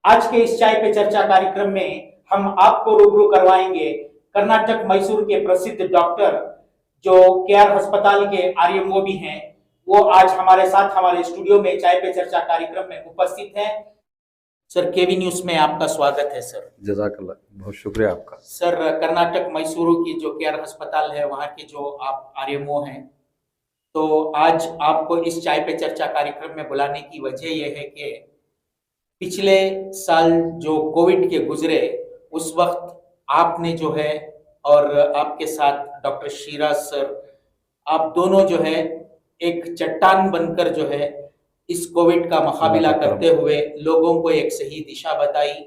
आज के इस चाय पे चर्चा कार्यक्रम में हम आपको रूबरू करवाएंगे कर्नाटक मैसूर के प्रसिद्ध डॉक्टर जो केआर अस्पताल के आरएमओ भी हैं। वो आज हमारे साथ हमारे स्टूडियो में चाय पे चर्चा कार्यक्रम में उपस्थित हैं। सर, केवी न्यूज में आपका स्वागत है। सर जज़ाकल्लाह, बहुत शुक्रिया आपका। सर, कर्नाटक मैसूर की जो केआर अस्पताल है वहाँ के जो आप आरएमओ हैं, तो आज आपको इस चाय पे चर्चा कार्यक्रम में बुलाने की वजह यह है कि पिछले साल जो कोविड के गुजरे उस वक्त आपने जो है और आपके साथ डॉक्टर शीरा सर, आप दोनों जो है एक चट्टान बनकर जो है इस कोविड का मुकाबला करते हुए लोगों को एक सही दिशा बताई।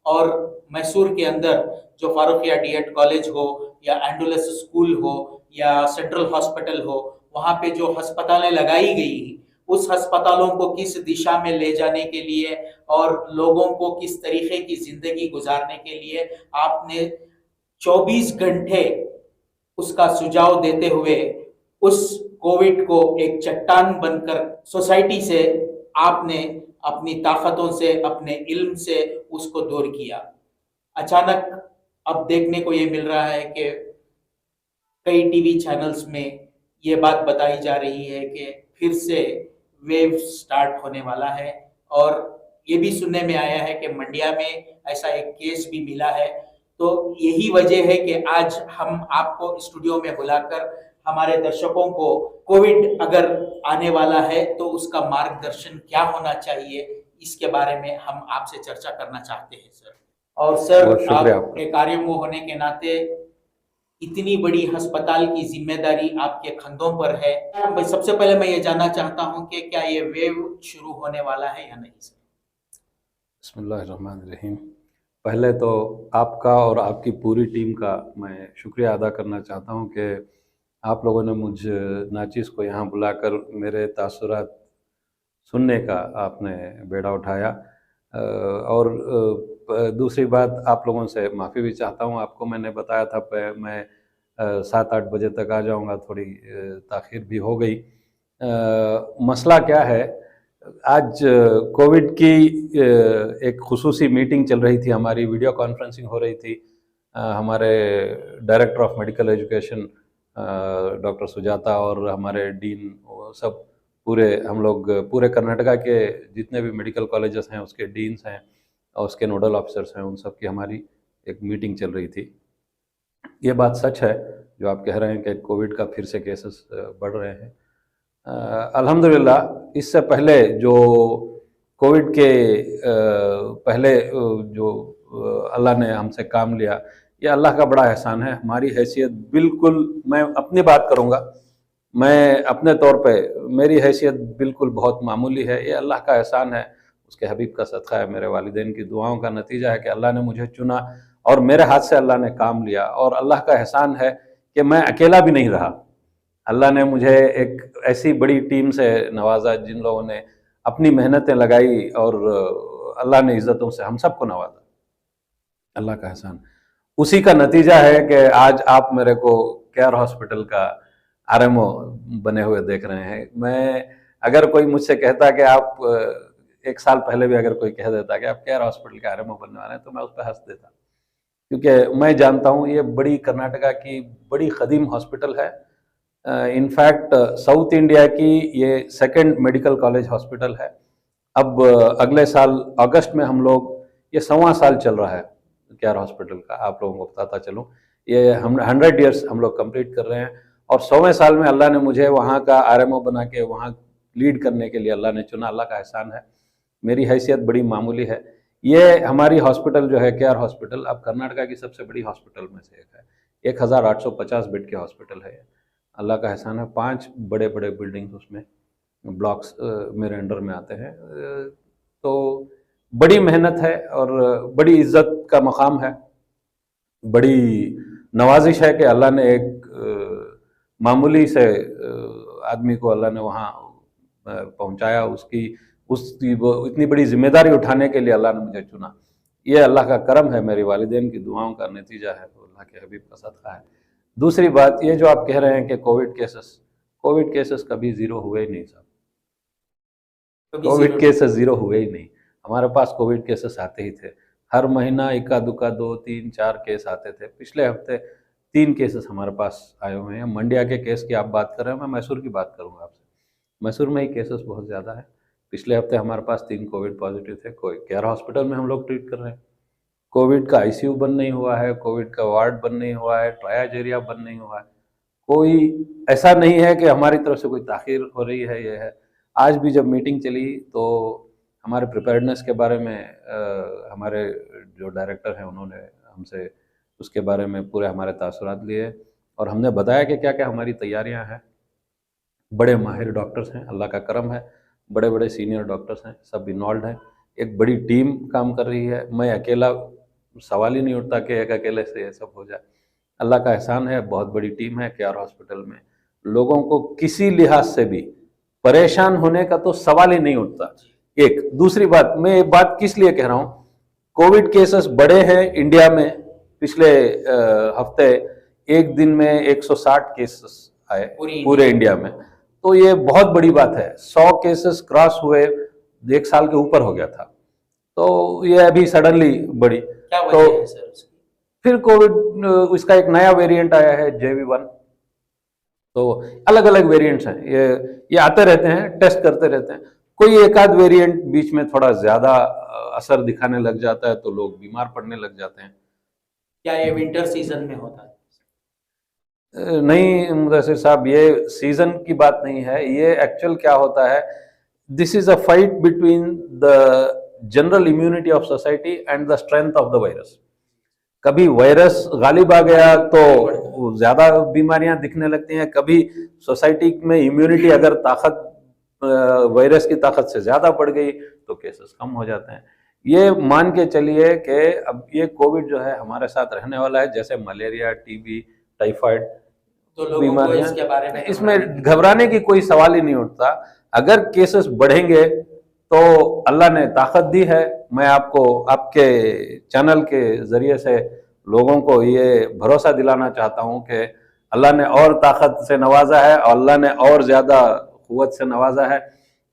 और मैसूर के अंदर जो फारूकिया डीएड कॉलेज हो या एंडुलस स्कूल हो या सेंट्रल हॉस्पिटल हो, वहाँ पे जो अस्पतालें लगाई गई उस अस्पतालों को किस दिशा में ले जाने के लिए और लोगों को किस तरीके की जिंदगी गुजारने के लिए आपने 24 घंटे उसका सुझाव देते हुए उस कोविड को एक चट्टान बनकर सोसाइटी से आपने अपनी ताकतों से, अपने इल्म से उसको दूर किया। अचानक अब देखने को ये मिल रहा है कि कई टीवी चैनल्स में ये बात बताई जा रही है कि फिर से वेव स्टार्ट होने वाला है। और ये भी सुनने में आया है कि मंडिया में ऐसा एक केस भी मिला है। तो यही वजह है कि आज हम आपको स्टूडियो में बुलाकर हमारे दर्शकों को कोविड अगर आने वाला है तो उसका मार्गदर्शन क्या होना चाहिए, इसके बारे में हम आपसे चर्चा करना चाहते हैं सर। और सर, आप एक आरएमओ होने के नाते इतनी बड़ी अस्पताल की जिम्मेदारी आपके कंधों पर है। सबसे पहले मैं ये जानना चाहता हूँ कि क्या ये वेव शुरू होने वाला है या नहीं सर? बिस्मिल्लाहिर्रहमानिर्रहीम। पहले तो आपका और आपकी पूरी टीम का मैं शुक्रिया अदा करना चाहता हूँ कि आप लोगों ने मुझ नाचिस को यहाँ बुलाकर मेरे तासुरात सुनने का आपने बेड़ा उठाया। और दूसरी बात, आप लोगों से माफ़ी भी चाहता हूँ। आपको मैंने बताया था मैं 7-8 बजे तक आ जाऊँगा, थोड़ी ताख़ीर भी हो गई। मसला क्या है, आज कोविड की एक खुसूसी मीटिंग चल रही थी, हमारी वीडियो कॉन्फ्रेंसिंग हो रही थी। हमारे director of medical education doctor Sujata और हमारे डीन, सब हम लोग पूरे कर्नाटका के जितने भी मेडिकल कॉलेजेस हैं उसके डीन्स हैं और उसके नोडल ऑफिसर्स हैं, उन सब की हमारी एक मीटिंग चल रही थी। ये बात सच है जो आप कह रहे हैं कि कोविड का फिर से केसेस बढ़ रहे हैं। अल्हम्दुलिल्लाह, इससे पहले जो कोविड के पहले जो अल्लाह ने हमसे काम लिया, ये अल्लाह का बड़ा एहसान है। हमारी हैसियत बिल्कुल, मैं अपनी बात करूँगा, मैं अपने तौर पे मेरी हैसियत बिल्कुल बहुत मामूली है। ये अल्लाह का एहसान है, उसके हबीब का सदका है, मेरे वालिदैन की दुआओं का नतीजा है कि अल्लाह ने मुझे चुना और मेरे हाथ से अल्लाह ने काम लिया। और अल्लाह का एहसान है कि मैं अकेला भी नहीं रहा। अल्लाह ने मुझे एक ऐसी बड़ी टीम से नवाजा जिन लोगों ने अपनी मेहनतें लगाई और अल्लाह ने इज़्ज़तों से हम सबको नवाजा। अल्लाह का एहसान। उसी का नतीजा है कि आज आप मेरे को केआर हॉस्पिटल का आरएमओ बने हुए देख रहे हैं। मैं, अगर कोई मुझसे कहता कि आप 1 साल पहले भी अगर कोई कह देता कि आप केआर हॉस्पिटल के आरएमओ बनने वाले हैं, तो मैं उस पर हंस देता, क्योंकि मैं जानता हूँ ये बड़ी कर्नाटका की बड़ी कदीम हॉस्पिटल है। इनफैक्ट साउथ इंडिया की ये 2nd मेडिकल कॉलेज हॉस्पिटल है। अब अगले साल अगस्त में हम लोग, ये 1.25 साल चल रहा है केआर हॉस्पिटल का, आप लोगों को बताता चलूँ, ये हम 100 ईयर्स हम लोग कंप्लीट कर रहे हैं। और 100वें साल में अल्लाह ने मुझे वहाँ का आरएमओ बना के वहाँ लीड करने के लिए अल्लाह ने चुना। अल्लाह का एहसान है। मेरी हैसियत बड़ी मामूली है। ये हमारी हॉस्पिटल जो है केआर हॉस्पिटल, अब कर्नाटका की सबसे बड़ी हॉस्पिटल में से एक है। 1850 बेड की हॉस्पिटल है। अल्लाह का एहसान है। 5 बड़े बड़े बिल्डिंग्स उसमें ब्लॉक्स मेरे अंडर में आते हैं। तो बड़ी मेहनत है और बड़ी इज्जत का मकाम है, बड़ी नवाजिश है कि अल्लाह ने एक मामूली से आदमी को अल्लाह ने वहाँ पहुँचाया। उसकी इतनी बड़ी जिम्मेदारी उठाने के लिए अल्लाह ने मुझे चुना। ये अल्लाह का करम है, मेरी वालिदैन की दुआओं का नतीजा है, तो अल्लाह के हबीब का सदका है। दूसरी बात, ये जो आप कह रहे हैं कि कोविड केसेस कभी ज़ीरो हुए ही नहीं साहब। कोविड केसेस ज़ीरो हुए ही नहीं। हमारे पास कोविड केसेस आते ही थे। हर महीना इक्का दुक्का 2, 3, 4 केस आते थे। पिछले हफ्ते 3 केसेस हमारे पास आए हुए हैं। मंड्या के केस की आप बात कर रहे हैं, मैं मैसूर की बात करूँगा आपसे। मैसूर में ही केसेस बहुत ज़्यादा है। पिछले हफ्ते हमारे पास 3 कोविड पॉजिटिव थे। कोई केयर हॉस्पिटल में हम लोग ट्रीट कर रहे हैं। कोविड का आईसीयू बंद नहीं हुआ है, कोविड का वार्ड बंद नहीं हुआ है, ट्रायाज एरिया बंद नहीं हुआ है। कोई ऐसा नहीं है कि हमारी तरफ से कोई ताख़ीर हो रही है, ये है। आज भी जब मीटिंग चली तो हमारे प्रिपेयर्डनेस के बारे में हमारे जो डायरेक्टर हैं उन्होंने हमसे उसके बारे में पूरे हमारे तासुरात लिए और हमने बताया कि क्या-क्या हमारी तैयारियां हैं। बड़े माहिर डॉक्टर्स हैं, अल्लाह का करम है, बड़े-बड़े सीनियर डॉक्टर्स हैं, सब इन्वॉल्व हैं। एक बड़ी टीम काम कर रही है। मैं अकेला, सवाल ही नहीं उठता कि एक अकेले से ये सब हो जाए। अल्लाह का एहसान है, बहुत बड़ी टीम है केयर हॉस्पिटल में। लोगों को किसी लिहाज से भी परेशान होने का तो सवाल ही नहीं उठता। एक दूसरी बात, मैं ये बात किस लिए कह रहा हूँ, कोविड केसेस बढ़े हैं इंडिया में। पिछले हफ्ते एक दिन में 160 केसेस आए पूरे इंडिया में, तो ये बहुत बड़ी बात है। 100 केसेस क्रॉस हुए, 1 साल के ऊपर हो गया था, तो ये अभी सडनली बढ़ी। क्या वजह है सर उसकी? फिर कोविड इसका एक नया वेरिएंट आया है JV1। तो अलग अलग वेरिएंट्स हैं, ये आते रहते हैं, टेस्ट करते रहते हैं। कोई एक आध वेरिएंट बीच में थोड़ा ज्यादा असर दिखाने लग जाता है तो लोग बीमार पड़ने लग जाते हैं। क्या ये विंटर सीजन में होता है? नहीं मुदस्सिर साहब, ये सीजन की बात नहीं है। ये एक्चुअल क्या होता है, this is a fight between the general immunity of society and the strength of the virus. कभी वायरस गालिब आ गया तो ज्यादा बीमारियां दिखने लगती हैं, कभी सोसाइटी में इम्यूनिटी अगर ताकत वायरस की ताकत से ज्यादा बढ़ गई तो केसेस कम हो जाते हैं। ये मान के चलिए कि अब ये कोविड जो है हमारे साथ रहने वाला है, जैसे मलेरिया, टीबी, टाइफाइड तो लोगों को बीमारियां, इसके बारे में इसमें घबराने की कोई सवाल ही नहीं उठता। अगर केसेस बढ़ेंगे तो अल्लाह ने ताकत दी है। मैं आपको आपके चैनल के जरिए से लोगों को ये भरोसा दिलाना चाहता हूं कि अल्लाह ने और ताकत से नवाजा है और अल्लाह ने और ज्यादा कुव्वत से नवाजा है।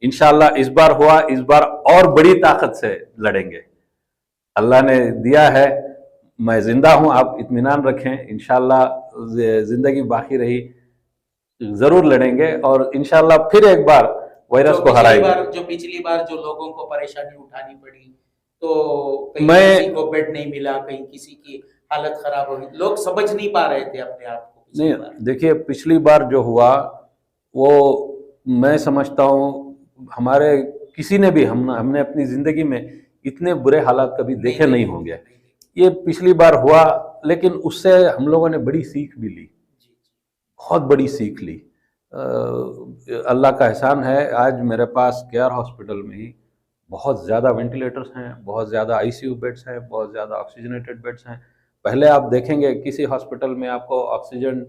इंशाअल्लाह इस बार हुआ, इस बार और बड़ी ताकत से लड़ेंगे। अल्लाह ने दिया है, मैं जिंदा हूं, आप इत्मीनान रखें। इंशाअल्लाह जिंदगी बाकी रही जरूर लड़ेंगे और इंशाअल्लाह फिर एक बार वायरस को हराएंगे। जो पिछली बार जो लोगों को परेशानी उठानी पड़ी, तो कहीं किसी को बेड नहीं मिला, कहीं किसी की हालत खराब हो गई, लोग समझ नहीं पा रहे थे अपने आप को। नहीं देखिए, पिछली बार जो हुआ वो मैं समझता हूँ हमारे किसी ने भी हमने अपनी जिंदगी में इतने बुरे हालात कभी देखे नहीं होंगे। ये पिछली बार हुआ, लेकिन उससे हम लोगों ने बड़ी सीख भी ली, बहुत बड़ी सीख ली। अल्लाह का एहसान है, आज मेरे पास केयर हॉस्पिटल में ही बहुत ज़्यादा वेंटिलेटर्स हैं, बहुत ज़्यादा आईसीयू बेड्स हैं, बहुत ज़्यादा ऑक्सीजनेटेड बेड्स हैं। पहले आप देखेंगे किसी हॉस्पिटल में आपको ऑक्सीजन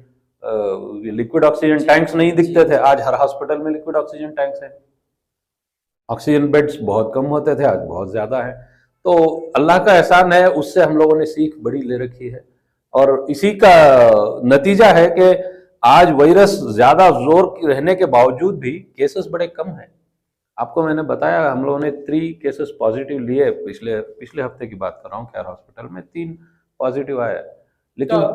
लिक्विड ऑक्सीजन टैंक्स नहीं दिखते थे, आज हर हॉस्पिटल में लिक्विड ऑक्सीजन टैंक्स हैं। ऑक्सीजन बेड्स बहुत कम होते थे, आज बहुत ज़्यादा है। तो अल्लाह का एहसान है, उससे हम लोगों ने सीख बड़ी ले रखी है और इसी का नतीजा है कि आज वायरस ज्यादा जोर रहने के बावजूद भी केसेस बड़े कम हैं। आपको मैंने बताया हम लोगों ने 3 केसेस पॉजिटिव लिए, पिछले हफ्ते की बात कर रहा हूँ। केयर हॉस्पिटल में 3 पॉजिटिव आया, लेकिन तो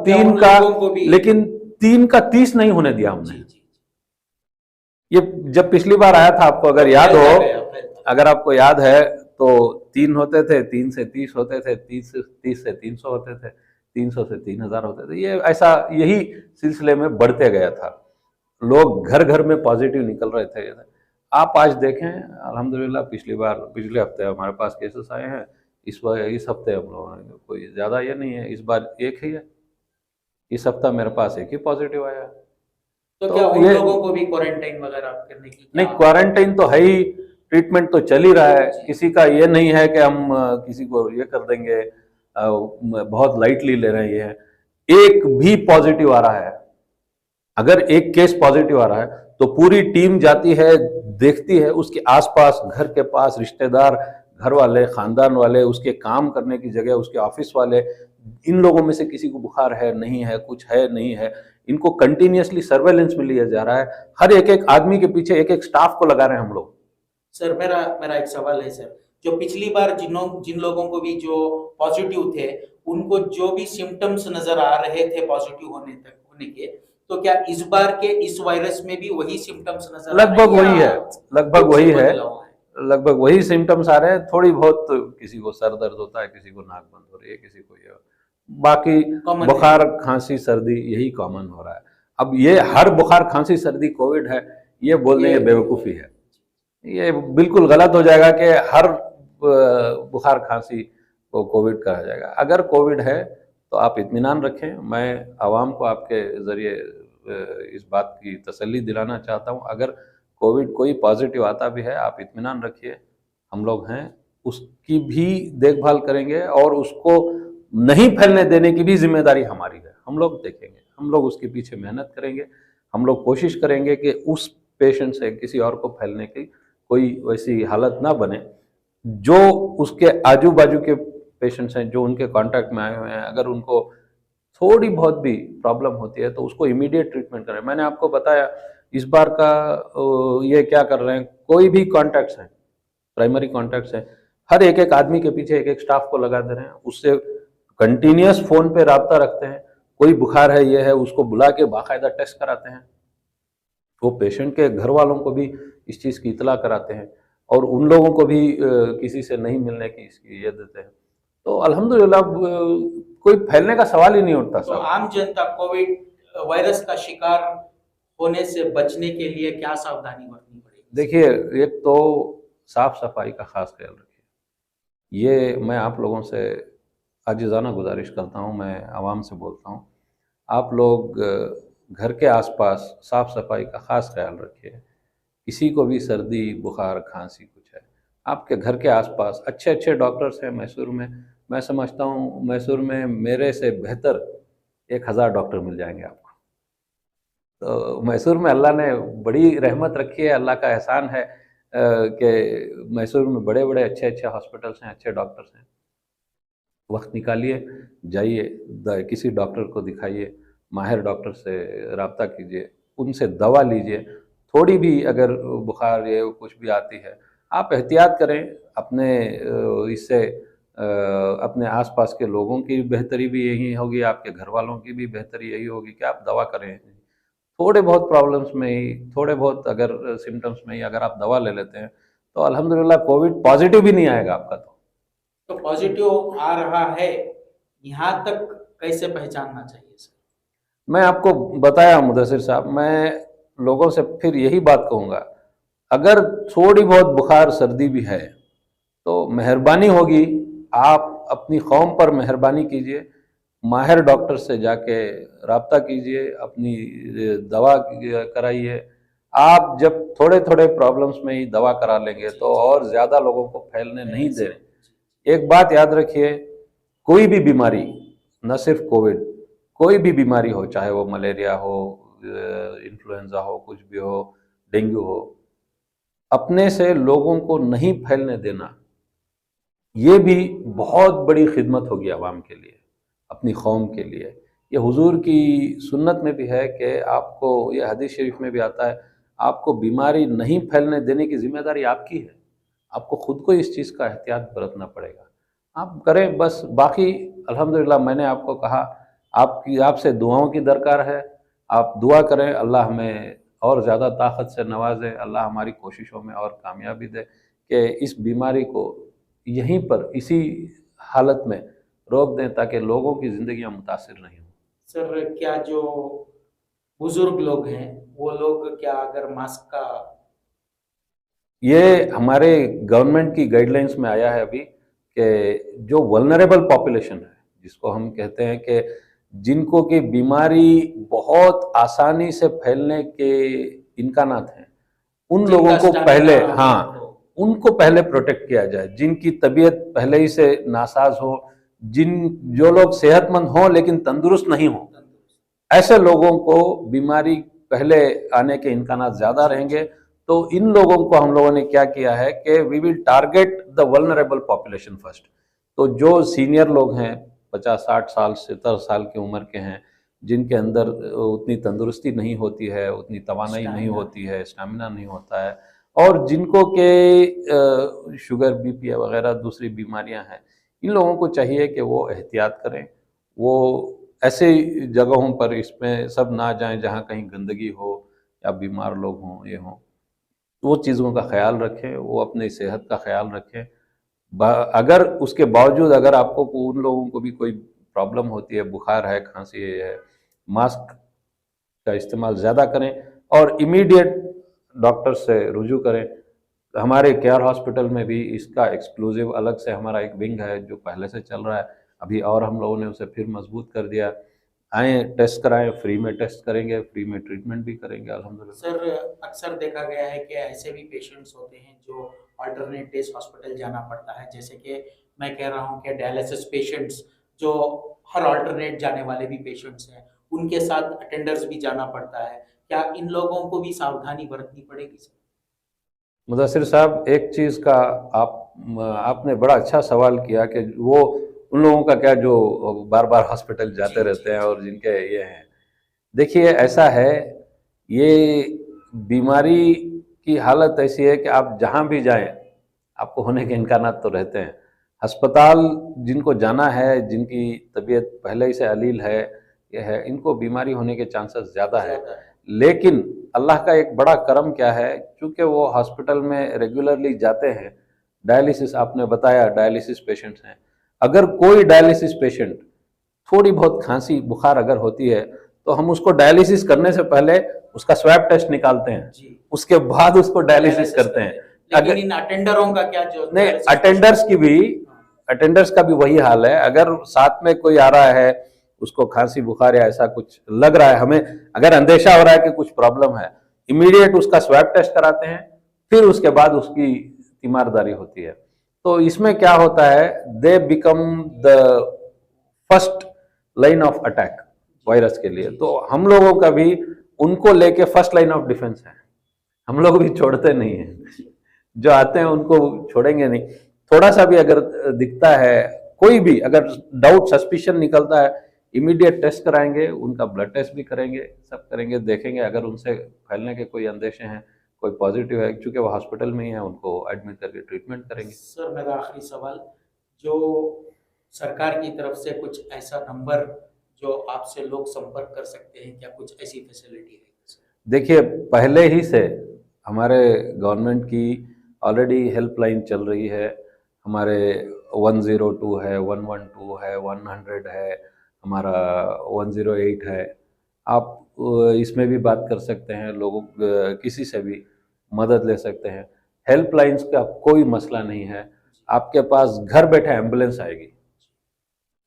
3 का 30 नहीं होने दिया हमने। ये जब पिछली बार आया था, आपको अगर याद हो, अगर आपको याद है तो 3 होते थे, 3 से 30 होते थे, 30 से 300 होते थे, 300 से 3000 होते थे। ये ऐसा यही सिलसिले में बढ़ते गया था। लोग घर घर में पॉजिटिव निकल रहे थे। आप आज देखें अल्हम्दुलिल्लाह, पिछले हफ्ते हमारे पास केसेस आए हैं, इस हफ्ते हम लोगों ने कोई ज़्यादा ये नहीं है, इस बार एक ही है। इस हफ्ता मेरे पास एक ही पॉजिटिव आया। तो क्या उन लोगों को भी क्वारंटाइन वगैरह करने की? नहीं, क्वारंटाइन तो है ही, ट्रीटमेंट तो चल ही रहा है। किसी का ये नहीं है कि हम किसी को ये कर देंगे, बहुत लाइटली ले रहे हैं। एक भी पॉजिटिव आ रहा है, अगर एक केस पॉजिटिव आ रहा है तो पूरी टीम जाती है, देखती है उसके आसपास, घर के पास रिश्तेदार, घर वाले, खानदान वाले, उसके काम करने की जगह, उसके ऑफिस वाले, इन लोगों में से किसी को बुखार है, नहीं है, कुछ है, नहीं है, इनको कंटिन्यूअसली सर्वेलेंस में लिया जा रहा है। हर एक आदमी के पीछे एक स्टाफ को लगा रहे हैं हम लोग। सर मेरा एक सवाल है सर, जो पिछली बार जिन लोगों को भी जो पॉजिटिव थे, उनको जो भी सिम्टम्स नजर आ रहे थे पॉजिटिव होने के, तो क्या इस बार के इस वायरस में भी वही सिम्टम्स नजर आ रहे हैं लगभग वही या है, लगभग कुछ वही है, बदलाव है? लगभग वही सिम्टम्स आ रहे हैं। थोड़ी बहुत किसी को सर दर्द होता है, किसी को नाक बंद हो रही है, किसी को ये, बाकी कॉमन बुखार है। खांसी सर्दी यही कॉमन हो रहा है। अब ये हर बुखार खांसी सर्दी कोविड है, ये बोलने ये बेवकूफ़ी है। ये बिल्कुल गलत हो जाएगा कि हर बुखार खांसी को कोविड कहा जाएगा। अगर कोविड है तो आप इत्मीनान रखें। मैं आवाम को आपके ज़रिए इस बात की तसल्ली दिलाना चाहता हूँ, अगर कोविड कोई पॉजिटिव आता भी है, आप इत्मीनान रखिए, हम लोग हैं, उसकी भी देखभाल करेंगे और उसको नहीं फैलने देने की भी जिम्मेदारी हमारी है। हम लोग देखेंगे, हम लोग उसके पीछे मेहनत करेंगे, हम लोग कोशिश करेंगे कि उस पेशेंट से किसी और को फैलने की कोई वैसी हालत ना बने। जो उसके आजू बाजू के पेशेंट्स हैं, जो उनके कांटेक्ट में आए हुए हैं, अगर उनको थोड़ी बहुत भी प्रॉब्लम होती है तो उसको इमीडिएट ट्रीटमेंट करें। मैंने आपको बताया इस बार का ये क्या कर रहे हैं, कोई भी कॉन्टैक्ट्स हैं, प्राइमरी कॉन्टैक्ट्स हैं, हर एक एक आदमी के पीछे एक एक स्टाफ को लगा दे रहे हैं, उससे कंटिन्यूस फोन पे राब्ता रखते हैं। कोई बुखार है, ये है, उसको बुला के बाकायदा टेस्ट कराते हैं। वो पेशेंट के घर वालों को भी इस चीज़ की इतला कराते हैं और उन लोगों को भी किसी से नहीं मिलने की इसकी ये देते हैं। तो अल्हम्दुलिल्लाह कोई फैलने का सवाल ही नहीं उठता तो साहब। आम जनता कोविड वायरस का शिकार होने से बचने के लिए क्या सावधानी बरतनी पड़ेगी? देखिए, एक तो साफ सफाई का खास ख्याल रखिए। ये मैं आप लोगों से आजिज़ाना गुजारिश करता हूँ, मैं आवाम से बोलता हूँ, आप लोग घर के आसपास साफ सफाई का खास ख्याल रखिए। किसी को भी सर्दी बुखार खांसी कुछ है, आपके घर के आसपास अच्छे अच्छे डॉक्टर्स हैं मैसूर में। मैं समझता हूँ मैसूर में मेरे से बेहतर 1000 डॉक्टर मिल जाएंगे आपको। तो मैसूर में अल्लाह ने बड़ी रहमत रखी है, अल्लाह का एहसान है कि मैसूर में बड़े बड़े अच्छे अच्छे हॉस्पिटल्स हैं, अच्छे डॉक्टर्स हैं। वक्त निकालिए, जाइए, किसी डॉक्टर को दिखाइए, माहिर डॉक्टर से रब्ता कीजिए, उनसे दवा लीजिए। थोड़ी भी अगर बुखार या कुछ भी आती है, आप एहतियात करें। अपने इससे अपने आसपास के लोगों की बेहतरी भी यही होगी, आपके घर वालों की भी बेहतरी यही होगी कि आप दवा करें। थोड़े बहुत प्रॉब्लम्स में ही, थोड़े बहुत अगर सिम्टम्स में ही अगर आप दवा ले लेते हैं तो अल्हम्दुलिल्लाह कोविड पॉजिटिव भी नहीं आएगा आपका। तो पॉजिटिव आ रहा है, यहाँ तक कैसे पहचानना चाहिए सर? मैं आपको बताया मुदस्सिर साहब, मैं लोगों से फिर यही बात कहूँगा, अगर थोड़ी बहुत बुखार सर्दी भी है तो मेहरबानी होगी, आप अपनी कौम पर मेहरबानी कीजिए, माहिर डॉक्टर से जाके रब्ता कीजिए, अपनी दवा कराइए। आप जब थोड़े थोड़े प्रॉब्लम्स में ही दवा करा लेंगे तो और ज़्यादा लोगों को फैलने नहीं दें। एक बात याद रखिए, कोई भी बीमारी, न सिर्फ कोविड, कोई भी बीमारी हो, चाहे वो मलेरिया हो, इन्फ्लुएंजा हो, कुछ भी हो, डेंगू हो, अपने से लोगों को नहीं फैलने देना, ये भी बहुत बड़ी खिदमत होगी आवाम के लिए, अपनी कौम के लिए। ये हुजूर की सुन्नत में भी है कि आपको, ये हदीस शरीफ में भी आता है, आपको बीमारी नहीं फैलने देने की जिम्मेदारी आपकी है। आपको खुद को इस चीज़ का एहतियात बरतना पड़ेगा। आप करें बस, बाकी अल्हम्दुलिल्लाह मैंने आपको कहा, आपसे दुआओं की दरकार है। आप दुआ करें, अल्लाह हमें और ज़्यादा ताकत से नवाजे, अल्लाह हमारी कोशिशों में और कामयाबी दे कि इस बीमारी को यहीं पर इसी हालत में रोक दें ताकि लोगों की ज़िंदगियां मुतासिर नहीं हों। सर, क्या जो बुजुर्ग लोग हैं वो लोग क्या अगर मास्क का ये हमारे गवर्नमेंट की गाइडलाइंस में आया है अभी कि जो वल्नरेबल पॉपुलेशन है, जिसको हम कहते हैं कि जिनको कि बीमारी बहुत आसानी से फैलने के इम्कानात हैं, उन जिनका लोगों को पहले, स्टैमिना हाँ, उनको पहले प्रोटेक्ट किया जाए। जिनकी तबीयत पहले ही से नासाज हो, जो लोग सेहतमंद हों लेकिन तंदुरुस्त नहीं हों, ऐसे लोगों को बीमारी पहले आने के इम्कानात ज़्यादा रहेंगे। तो इन लोगों को हम लोगों ने क्या किया है कि we will target the vulnerable population first. तो जो सीनियर लोग हैं, 50-60 साल 70 साल की उम्र के हैं, जिनके अंदर उतनी तंदुरुस्ती नहीं होती है, उतनी तवानाई नहीं होती है, स्टैमिना नहीं होता है, और जिनको के शुगर बीपी वगैरह दूसरी बीमारियां हैं, इन लोगों को चाहिए कि वो एहतियात करें, वो ऐसे जगहों पर इसमें सब ना जाएं जहां कहीं गंदगी हो या बीमार लोग हों, ये हों, वो चीज़ों का ख्याल रखें, वो अपनी सेहत का ख्याल रखें। अगर उसके बावजूद अगर आपको उन लोगों को भी कोई प्रॉब्लम होती है, बुखार है, खांसी है, मास्क का इस्तेमाल ज़्यादा करें और इमीडिएट डॉक्टर से रुजू करें। हमारे केयर हॉस्पिटल में भी इसका एक्सक्लूसिव अलग से हमारा एक विंग है जो पहले से चल रहा है, अभी और हम लोगों ने उसे फिर मजबूत कर दिया। आएँ, टेस्ट कराएं, फ्री में टेस्ट करेंगे, फ्री में ट्रीटमेंट भी करेंगे अल्हम्दुलिल्लाह। सर, अक्सर देखा गया है कि ऐसे भी पेशेंट्स होते हैं जो अल्टरनेट डेज हॉस्पिटल जाना पड़ता है, जैसे कि मैं कह रहा हूँ कि डायलिसिस पेशेंट्स जो हर अल्टरनेट जाने वाले भी पेशेंट्स हैं, उनके साथ अटेंडर्स भी जाना पड़ता है। क्या इन लोगों को भी सावधानी बरतनी पड़ेगी सर? मुदस्सिर साहब, एक चीज़ का आपने बड़ा अच्छा सवाल किया कि वो उन लोगों का क्या जो बार बार हॉस्पिटल जाते रहते हैं और जिनके ये हैं। देखिए ऐसा है, ये बीमारी की हालत ऐसी है कि आप जहाँ भी जाएं आपको होने के इम्कानात तो रहते हैं। अस्पताल जिनको जाना है, जिनकी तबीयत पहले ही से अलील है, ये है, इनको बीमारी होने के चांसेस ज़्यादा है। ज़्यादा है। लेकिन अल्लाह का एक बड़ा करम क्या है, चूँकि वो हॉस्पिटल में रेगुलरली जाते हैं, डायलिसिस आपने बताया डायलिसिस पेशेंट्स हैं। अगर कोई डायलिसिस पेशेंट थोड़ी बहुत खांसी बुखार अगर होती है तो हम उसको डायलिसिस करने से पहले उसका स्वैब टेस्ट निकालते हैं, जी। उसके बाद उसको डायलिसिस करते हैं। लेकिन अगर इन अटेंडरों का क्या जो नहीं, डायलिसिस अटेंडर्स का भी वही हाल है। अगर साथ में कोई आ रहा है, उसको खांसी बुखार या ऐसा कुछ लग रहा है, हमें अगर अंदेशा हो रहा है कि कुछ प्रॉब्लम है, इमीडिएट उसका स्वैब टेस्ट कराते हैं, फिर उसके बाद उसकी तीमारदारी होती है। तो इसमें क्या होता है, they become the first line of attack virus के लिए। तो हम लोगों का भी उनको लेके फर्स्ट लाइन ऑफ डिफेंस है, हम लोग भी छोड़ते नहीं हैं। जो आते हैं उनको छोड़ेंगे नहीं। थोड़ा सा भी अगर दिखता है, कोई भी अगर डाउट सस्पिशन निकलता है, इमीडिएट टेस्ट कराएंगे, उनका ब्लड टेस्ट भी करेंगे, सब करेंगे, देखेंगे अगर उनसे फैलने के कोई अंदेशे हैं, कोई पॉजिटिव है, चूंकि वो हॉस्पिटल में ही है, उनको एडमिट करके ट्रीटमेंट करेंगे। सर, मेरा आखिरी सवाल, जो सरकार की तरफ से कुछ ऐसा नंबर जो आपसे लोग संपर्क कर सकते हैं, क्या कुछ ऐसी फैसिलिटी है? देखिए, पहले ही से हमारे गवर्नमेंट की ऑलरेडी हेल्पलाइन चल रही है। हमारे 102 है, 112 है, 100 है, हमारा 108 है। आप इसमें भी बात कर सकते हैं, लोगों किसी से भी मदद ले सकते हैं। हेल्पलाइंस का कोई मसला नहीं है, आपके पास घर बैठे एम्बुलेंस आएगी।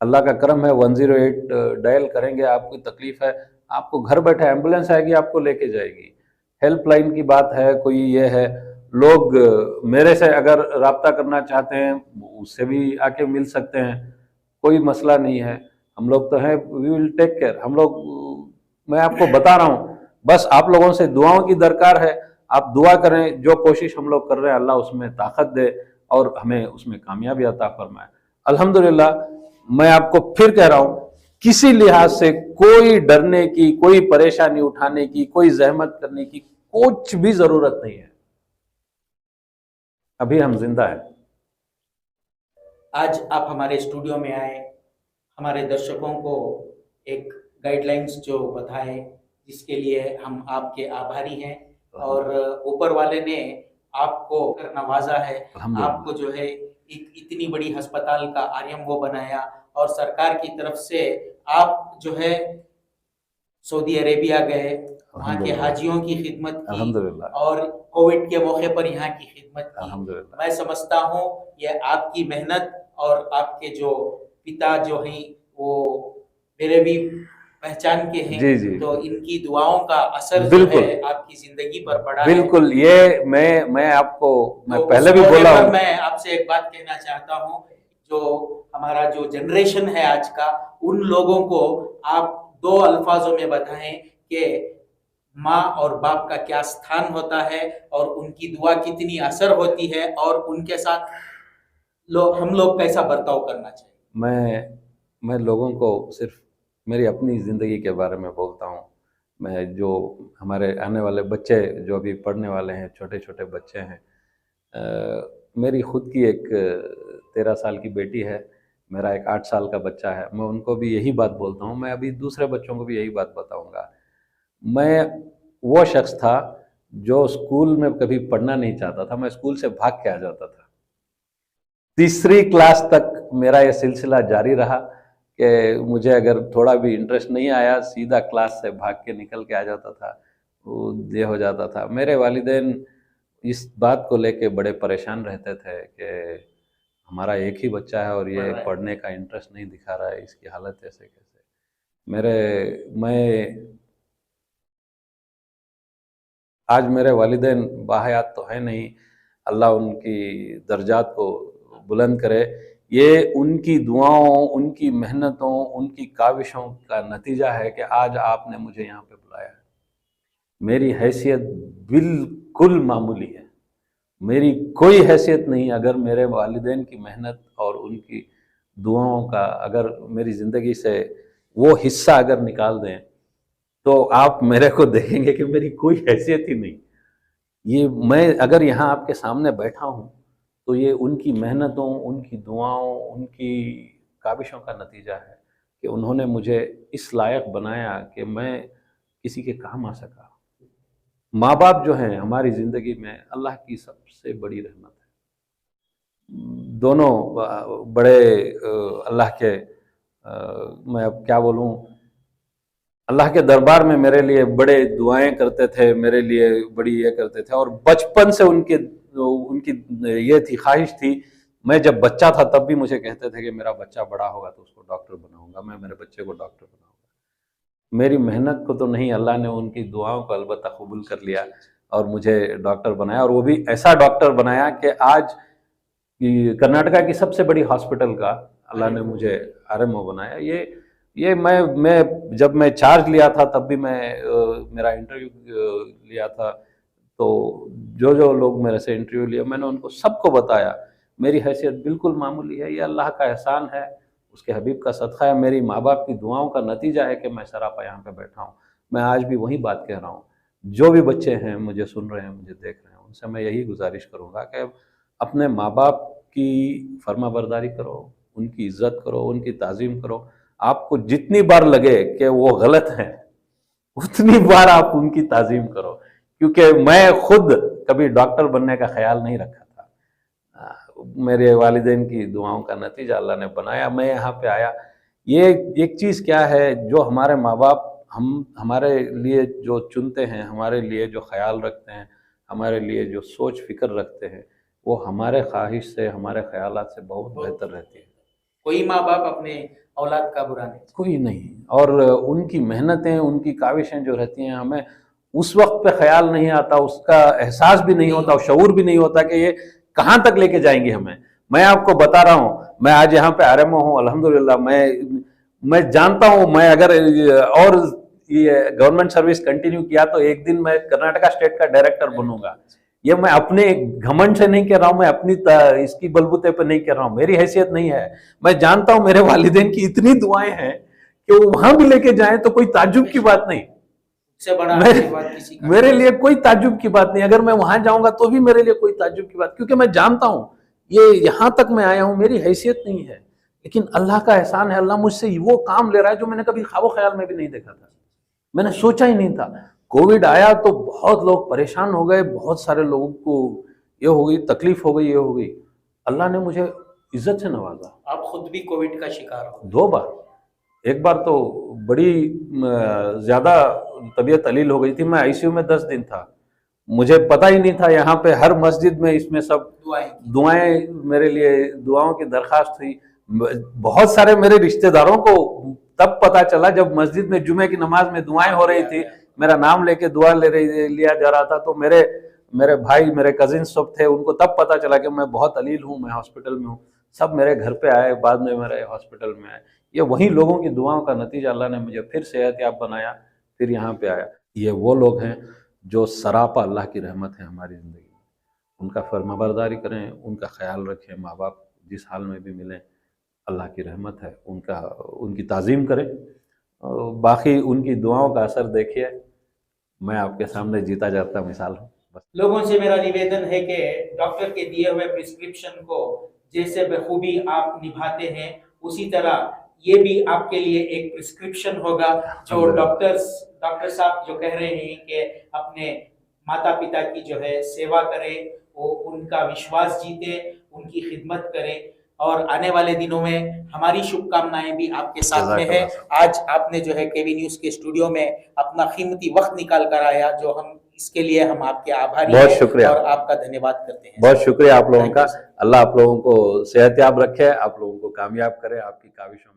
अल्लाह का करम है, 108 डायल करेंगे, आपको तकलीफ है, आपको घर बैठे एम्बुलेंस आएगी, आपको लेके जाएगी। हेल्पलाइन की बात है, कोई ये है, लोग मेरे से अगर राब्ता करना चाहते हैं उससे भी आके मिल सकते हैं, कोई मसला नहीं है। हम लोग तो हैं, वी विल टेक केयर। हम लोग, मैं आपको बता रहा हूँ, बस आप लोगों से दुआओं की दरकार है। आप दुआ करें, जो कोशिश हम लोग कर रहे हैं अल्लाह उसमें ताकत दे और हमें उसमें कामयाबी अता फरमाए। अल्हम्दुलिल्लाह, मैं आपको फिर कह रहा हूं, किसी लिहाज से कोई डरने की, कोई परेशानी उठाने की, कोई जहमत करने की कुछ भी जरूरत नहीं है। अभी हम जिंदा हैं। आज आप हमारे स्टूडियो में आए, हमारे दर्शकों को एक गाइडलाइंस जो बताए, जिसके लिए हम आपके आभारी हैं। और ऊपर वाले ने आपको नवाजा है, आपको जो है एक इतनी बड़ी अस्पताल का आर्यम वो बनाया, और सरकार की तरफ से आप जो है सऊदी अरेबिया गए, वहाँ के हाजियों की खिदमत की और कोविड के मौके पर यहाँ की खिदमत की। मैं समझता हूँ ये आपकी मेहनत और आपके जो पिता जो हैं वो मेरे भी पहचान के हैं, जी जी, तो इनकी दुआओं का असर जो है आपकी जिंदगी पर पड़ा है। बिल्कुल, ये मैं आपको मैं तो पहले भी बोला हूँ। मैं आपसे एक बात कहना चाहता हूँ, जो हमारा जो जनरेशन है आज का, उन लोगों को आप दो अल्फाजों में बताएं कि माँ और बाप का क्या स्थान होता है और उनकी दुआ कितनी असर होती है, और उनके साथ हम लोग कैसा बर्ताव करना चाहिए। मैं लोगों को सिर्फ मेरी अपनी ज़िंदगी के बारे में बोलता हूँ। मैं जो हमारे आने वाले बच्चे जो अभी पढ़ने वाले हैं, छोटे छोटे बच्चे हैं, मेरी खुद की एक 13 साल की बेटी है, मेरा एक 8 साल का बच्चा है। मैं उनको भी यही बात बोलता हूँ, मैं अभी दूसरे बच्चों को भी यही बात बताऊँगा। मैं वो शख्स था जो स्कूल में कभी पढ़ना नहीं चाहता था, मैं स्कूल से भाग के आ जाता था। तीसरी क्लास तक मेरा ये सिलसिला जारी रहा कि मुझे अगर थोड़ा भी इंटरेस्ट नहीं आया, सीधा क्लास से भाग के निकल के आ जाता था। वो ये हो जाता था। मेरे वालिदैन इस बात को लेके बड़े परेशान रहते थे कि हमारा एक ही बच्चा है और ये पढ़ने का इंटरेस्ट नहीं दिखा रहा है, इसकी हालत ऐसे कैसे। मैं आज मेरे वालिदैन बाहयात तो है नहीं, अल्लाह उनकी दर्जात को बुलंद करे। ये उनकी दुआओं, उनकी मेहनतों, उनकी काविशों का नतीजा है कि आज आपने मुझे यहाँ पे बुलाया है। मेरी हैसियत बिल्कुल मामूली है, मेरी कोई हैसियत नहीं। अगर मेरे वालिदैन की मेहनत और उनकी दुआओं का अगर मेरी ज़िंदगी से वो हिस्सा अगर निकाल दें, तो आप मेरे को देखेंगे कि मेरी कोई हैसियत ही नहीं। ये मैं अगर यहाँ आपके सामने बैठा हूँ, तो ये उनकी मेहनतों, उनकी दुआओं, उनकी काविशों का नतीजा है कि उन्होंने मुझे इस लायक बनाया कि मैं किसी के काम आ सका। माँ बाप जो हैं हमारी ज़िंदगी में अल्लाह की सबसे बड़ी रहमत है। दोनों बड़े अल्लाह के मैं अब क्या बोलूँ, अल्लाह के दरबार में मेरे लिए बड़े दुआएं करते थे, मेरे लिए बड़ी ये करते थे। और बचपन से उनकी ये थी, ख्वाहिश थी। मैं जब बच्चा था तब भी मुझे कहते थे कि मेरा बच्चा बड़ा होगा तो उसको डॉक्टर बनाऊंगा, मैं मेरे बच्चे को डॉक्टर बनाऊंगा। मेरी मेहनत को तो नहीं, अल्लाह ने उनकी दुआओं को अलबत्ता कबूल कर लिया और मुझे डॉक्टर बनाया। और वो भी ऐसा डॉक्टर बनाया कि आज कर्नाटका की सबसे बड़ी हॉस्पिटल का अल्लाह ने मुझे आरएमओ बनाया। ये मैं जब मैं चार्ज लिया था तब भी मैं मेरा इंटरव्यू लिया था, तो जो जो लोग मेरे से इंटरव्यू लिए मैंने उनको सबको बताया मेरी हैसियत बिल्कुल मामूली है, ये अल्लाह का एहसान है, उसके हबीब का सदका है, मेरी माँ बाप की दुआओं का नतीजा है कि मैं सरापा यहाँ पे बैठा हूँ। मैं आज भी वही बात कह रहा हूँ। जो भी बच्चे हैं मुझे सुन रहे हैं, मुझे देख रहे हैं, उनसे मैं यही गुजारिश करूँगा कि अपने माँ बाप की फर्माबरदारी करो, उनकी इज्जत करो, उनकी ताज़ीम करो। आपको जितनी बार लगे कि वो गलत हैं, उतनी बार आप उनकी ताज़ीम करो। क्योंकि मैं खुद कभी डॉक्टर बनने का ख्याल नहीं रखा था, मेरे वालिदैन की दुआओं का नतीजा अल्लाह ने बनाया, मैं यहाँ पे आया। ये एक चीज़ क्या है, जो हमारे माँ बाप हमारे लिए जो चुनते हैं, हमारे लिए जो ख्याल रखते हैं, हमारे लिए जो सोच फिक्र रखते हैं, वो हमारे ख्वाहिश से, हमारे ख्यालात से बहुत बेहतर रहती है। कोई माँ बाप अपने औलाद का बुरा नहीं, कोई नहीं। और उनकी मेहनतें, उनकी काविशें जो रहती हैं, हमें उस वक्त पे ख्याल नहीं आता, उसका एहसास भी नहीं होता और शऊर भी नहीं होता कि ये कहाँ तक लेके जाएंगे हमें। मैं आपको बता रहा हूँ, मैं आज यहाँ पे आरएमओ हूँ अल्हम्दुलिल्लाह। मैं जानता हूँ, मैं अगर और ये गवर्नमेंट सर्विस कंटिन्यू किया तो एक दिन मैं कर्नाटका स्टेट का डायरेक्टर बनूंगा। ये मैं अपने घमंड से नहीं कह रहा हूँ, मैं अपनी इसकी बलबूते पर नहीं कह रहा हूँ, मेरी हैसियत नहीं है। मैं जानता हूँ मेरे वालिदैन की इतनी दुआएं हैं कि वो वहां भी लेके जाएं तो कोई ताज्जुब की बात नहीं, उससे बड़ा मेरे आशीर्वाद किसी का मेरे लिए कोई ताज्जुब की बात नहीं। अगर मैं वहां जाऊंगा तो भी मेरे लिए कोई ताज्जुब की बात, क्योंकि मैं जानता हूं ये यहां तक मैं आया हूं, मेरी हैसियत नहीं है, लेकिन अल्लाह का एहसान है। अल्लाह मुझसे वो काम ले रहा है जो मैंने कभी ख्वाबो ख्याल में भी नहीं देखा था, मैंने सोचा ही नहीं था। कोविड आया तो बहुत लोग परेशान हो गए, बहुत सारे लोगों को ये हो गई, तकलीफ हो गई, ये हो गई। अल्लाह ने मुझे इज्जत से नवाजा। आप खुद भी कोविड का शिकार हो? 2 बार। एक बार तो बड़ी ज़्यादा तबीयत अलील हो गई थी, मैं आईसीयू में 10 दिन था, मुझे पता ही नहीं था। यहाँ पे हर मस्जिद में इसमें सब दुआएं मेरे लिए, दुआओं की दरख्वास्त हुई। बहुत सारे मेरे रिश्तेदारों को तब पता चला जब मस्जिद में जुमे की नमाज में दुआएं हो रही थी, मेरा नाम लेके दुआ लिया जा रहा था, तो मेरे भाई, मेरे कजिन सब थे, उनको तब पता चला कि मैं बहुत अलील हूँ, मैं हॉस्पिटल में हूँ। सब मेरे घर पे आए, बाद में मेरे हॉस्पिटल में आए। ये वही लोगों की दुआओं का नतीजा, अल्लाह ने मुझे फिर सेहतयाब बनाया, फिर यहाँ पे आया। ये वो लोग हैं जो सरापा अल्लाह की रहमत है हमारी ज़िंदगी में। उनका फर्माबरदारी करें, उनका ख्याल रखें। माँ बाप जिस हाल में भी मिलें, अल्लाह की रहमत है, उनकी ताज़ीम करें, बाकी उनकी दुआओं का असर देखिए, मैं आपके सामने जीता जागता मिसाल हूँ। बस लोगों से मेरा निवेदन है कि डॉक्टर के दिए हुए प्रिस्क्रिप्शन को जैसे बखूबी आप निभाते हैं, उसी तरह ये भी आपके लिए एक प्रिस्क्रिप्शन होगा जो डॉक्टर साहब जो कह रहे हैं कि अपने माता पिता की जो है सेवा करें, वो उनका विश्वास जीते, उनकी खिदमत करें, और आने वाले दिनों में हमारी शुभकामनाएं भी आपके साथ में है। आज आपने जो है केवी न्यूज के स्टूडियो में अपना कीमती वक्त निकाल कर आया, जो हम इसके लिए हम आपके आभारी बहुत हैं शुक्रिया। और आपका धन्यवाद करते हैं। बहुत शुक्रिया आप लोगों Thank का। you, sir. अल्लाह आप लोगों को सेहतयाब रखे, आप लोगों को कामयाब करे, आपकी काविशों में